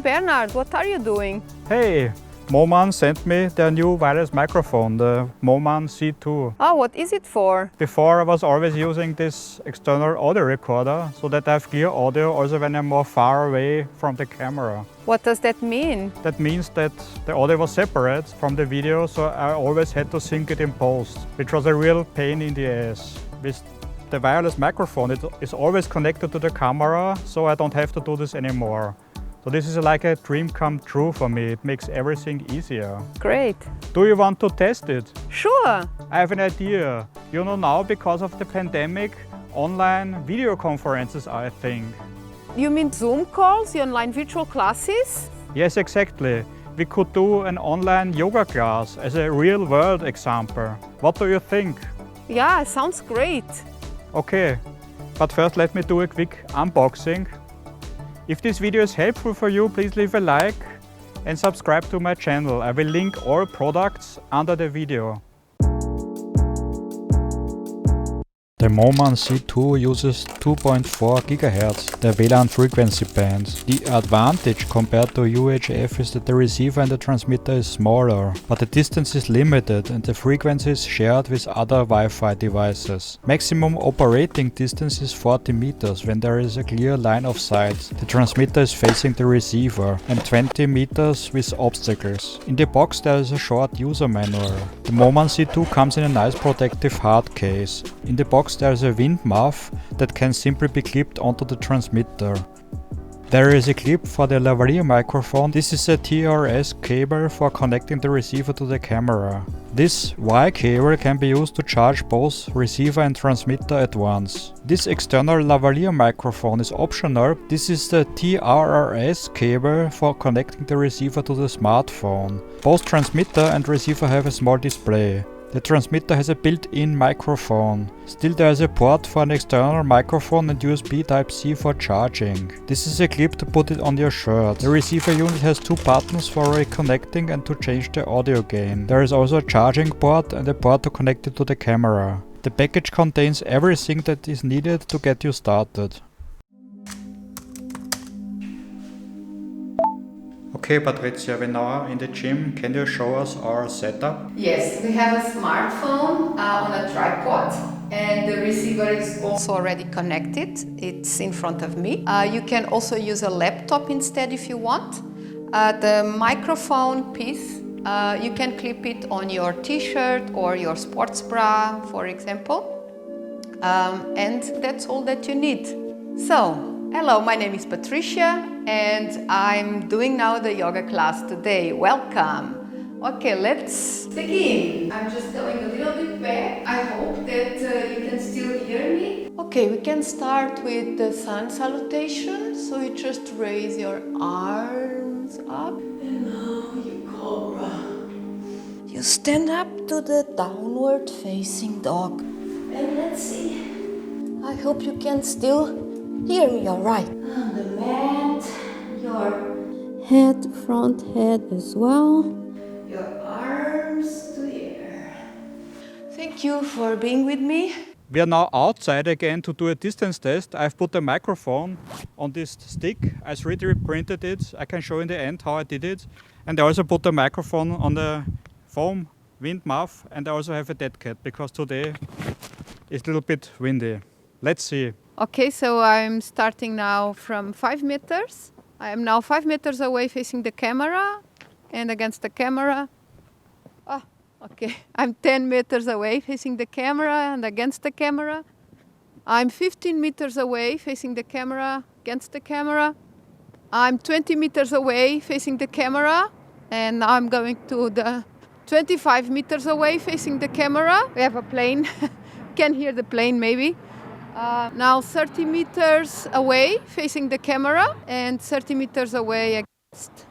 Bernard, what are you doing? Hey, Moman sent me their new wireless microphone, the Moman C2. Oh, what is it for? Before I was always using this external audio recorder so that I have clear audio also when I'm more far away from the camera. What does that mean? That means that the audio was separate from the video, so I always had to sync it in post, which was a real pain in the ass. With the wireless microphone, it is always connected to the camera, so I don't have to do this anymore. So this is like a dream come true for me. It makes everything easier. Great. Do you want to test it? Sure. I have an idea. You know, now because of the pandemic, online video conferences are a thing. You mean Zoom calls, the online virtual classes? Yes, exactly. We could do an online yoga class as a real world example. What do you think? Yeah, sounds great. Okay, but first let me do a quick unboxing. If this video is helpful for you, please leave a like and subscribe to my channel. I will link all products under the video. The Moman C2 uses 2.4 GHz, the WLAN frequency band. The advantage compared to UHF is that the receiver and the transmitter is smaller, but the distance is limited and the frequency is shared with other Wi-Fi devices. Maximum operating distance is 40 meters when there is a clear line of sight. The transmitter is facing the receiver and 20 meters with obstacles. In the box there is a short user manual. The Moman C2 comes in a nice protective hard case. In the box there is a wind muff that can simply be clipped onto the transmitter. There is a clip for the lavalier microphone. This is a TRS cable for connecting the receiver to the camera. This Y cable can be used to charge both receiver and transmitter at once. This external lavalier microphone is optional. This is the TRRS cable for connecting the receiver to the smartphone. Both transmitter and receiver have a small display. The transmitter has a built-in microphone. Still there is a port for an external microphone and USB Type-C for charging. This is a clip to put it on your shirt. The receiver unit has two buttons for reconnecting and to change the audio gain. There is also a charging port and a port to connect it to the camera. The package contains everything that is needed to get you started. Okay, Patricia, we're now in the gym. Can you show us our setup? Yes, we have a smartphone on a tripod and the receiver is also already connected. It's in front of me. You can also use a laptop instead if you want. The microphone piece, you can clip it on your t-shirt or your sports bra, for example. And that's all that you need. So, hello, my name is Patricia and I'm doing now the yoga class today. Welcome. Okay, let's begin. I'm just going a little bit back. I hope that you can still hear me. Okay, we can start with the sun salutation. So you just raise your arms up. And now you cobra. You stand up to the downward facing dog. And let's see. I hope you can still hear me all right. On the mat, your head, front head as well. Your arms to the air. Thank you for being with me. We are now outside again to do a distance test. I've put a microphone on this stick. I 3D printed it. I can show in the end how I did it. And I also put a microphone on the foam wind muff. And I also have a dead cat because today it's a little bit windy. Let's see. Okay, so I'm starting now from 5 meters. I am now 5 meters away facing the camera and against the camera. Okay, I'm 10 meters away facing the camera and against the camera. I'm 15 meters away facing the camera, against the camera. I'm 20 meters away facing the camera and now I'm going to the 25 meters away facing the camera. We have a plane. Can hear the plane maybe. Now 30 meters away facing the camera and 30 meters away against.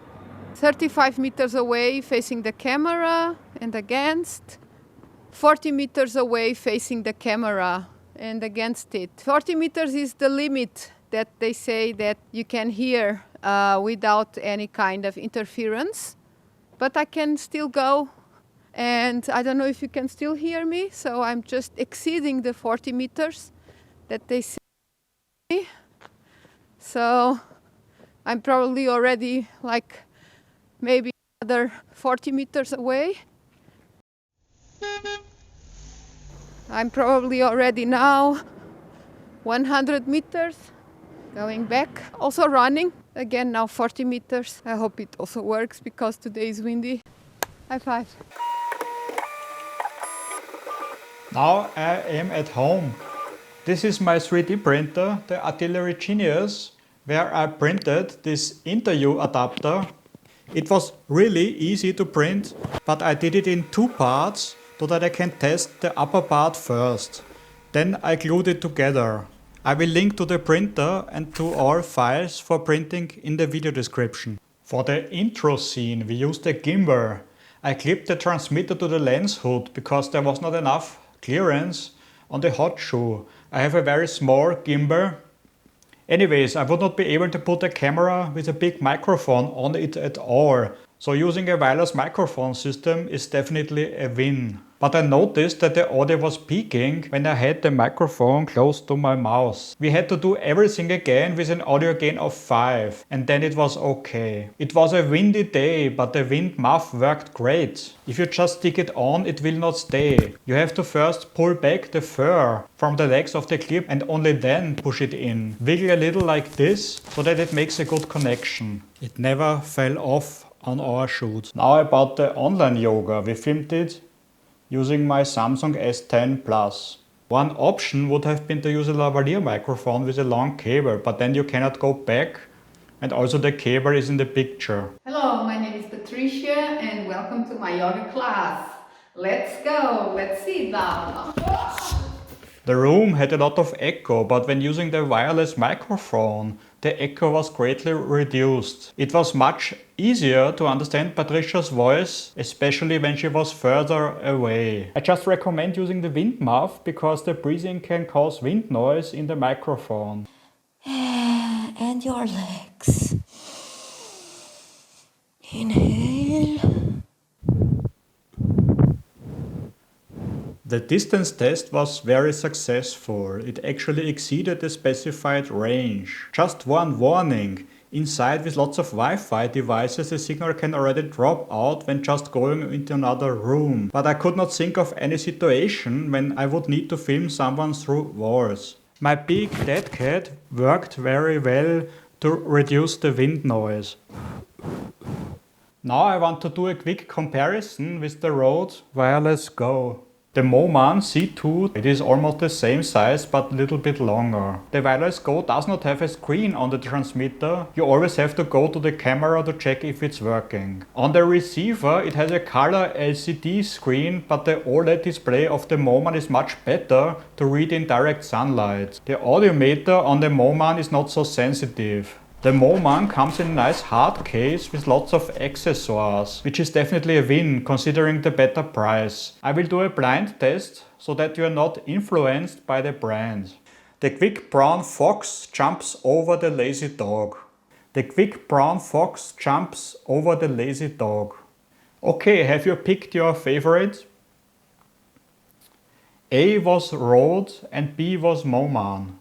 35 meters away facing the camera and against. 40 meters away facing the camera and against it. 40 meters is the limit that they say that you can hear without any kind of interference. But I can still go and I don't know if you can still hear me, so I'm just exceeding the 40 meters that they say. So I'm probably already like maybe another 40 meters away. I'm probably already now 100 meters going back. Also running again now 40 meters. I hope it also works because today is windy. High five. Now I am at home. This is my 3D printer, the Artillery Genius, where I printed this interview adapter. It was really easy to print, but I did it in 2 parts so that I can test the upper part first. Then I glued it together. I will link to the printer and to all files for printing in the video description. For the intro scene we used a gimbal. I clipped the transmitter to the lens hood because there was not enough clearance on the hot shoe. I have a very small gimbal. Anyways, I would not be able to put a camera with a big microphone on it at all. So using a wireless microphone system is definitely a win. But I noticed that the audio was peaking when I had the microphone close to my mouth. We had to do everything again with an audio gain of 5 and then it was okay. It was a windy day, but the wind muff worked great. If you just stick it on, it will not stay. You have to first pull back the fur from the legs of the clip and only then push it in. Wiggle a little like this so that it makes a good connection. It never fell off on our shoots. Now about the online yoga. We filmed it using my Samsung S10 Plus. One option would have been to use a lavalier microphone with a long cable, but then you cannot go back and also the cable is in the picture. Hello, my name is Patricia and welcome to my yoga class. Let's go, let's sit down. The room had a lot of echo, but when using the wireless microphone, the echo was greatly reduced. It was much easier to understand Patricia's voice, especially when she was further away. I just recommend using the wind muff because the breathing can cause wind noise in the microphone. And your legs. Inhale. The distance test was very successful. It actually exceeded the specified range. Just one warning. Inside with lots of Wi-Fi devices the signal can already drop out when just going into another room. But I could not think of any situation when I would need to film someone through walls. My big dead cat worked very well to reduce the wind noise. Now I want to do a quick comparison with the Rode Wireless Go. The Moman C2, it is almost the same size but a little bit longer. The Wireless Go does not have a screen on the transmitter. You always have to go to the camera to check if it's working. On the receiver it has a color LCD screen, but the OLED display of the Moman is much better to read in direct sunlight. The audiometer on the Moman is not so sensitive. The Moman comes in a nice hard case with lots of accessories, which is definitely a win considering the better price. I will do a blind test so that you are not influenced by the brand. The quick brown fox jumps over the lazy dog. The quick brown fox jumps over the lazy dog. Okay, have you picked your favorite? A was Rode and B was Moman.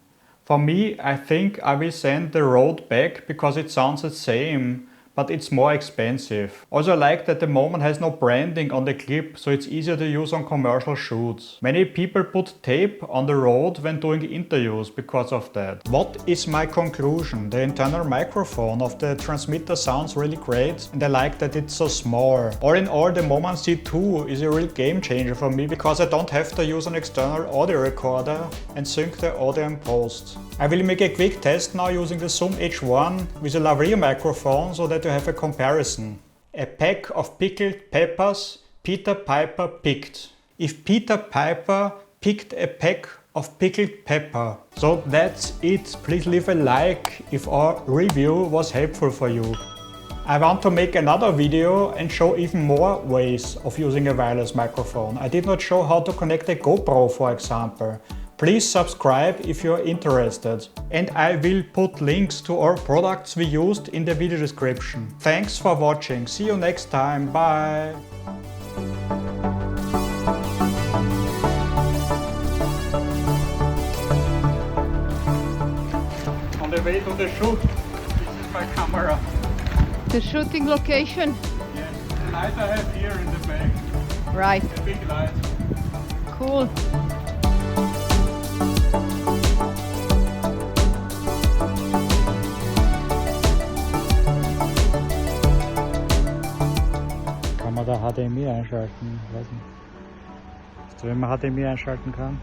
For me, I think I will send the Rode back because it sounds the same, but it's more expensive. Also I like that the Moman has no branding on the clip, so it's easier to use on commercial shoots. Many people put tape on the Rode when doing interviews because of that. What is my conclusion? The internal microphone of the transmitter sounds really great and I like that it's so small. All in all, the Moman C2 is a real game changer for me because I don't have to use an external audio recorder and sync the audio in post. I will make a quick test now using the Zoom H1 with a lavalier microphone so that you have a comparison. A pack of pickled peppers Peter Piper picked. If Peter Piper picked a pack of pickled pepper. So that's it. Please leave a like if our review was helpful for you. I want to make another video and show even more ways of using a wireless microphone. I did not show how to connect a GoPro, for example. Please subscribe if you're interested. And I will put links to all products we used in the video description. Thanks for watching. See you next time. Bye. On the way to the shoot. my camera. The shooting location? Yes, the light I have here in the back. Right. The big light. Cool. Kann man da HDMI einschalten? Ich weiß nicht. Weißt du, wenn man HDMI einschalten kann?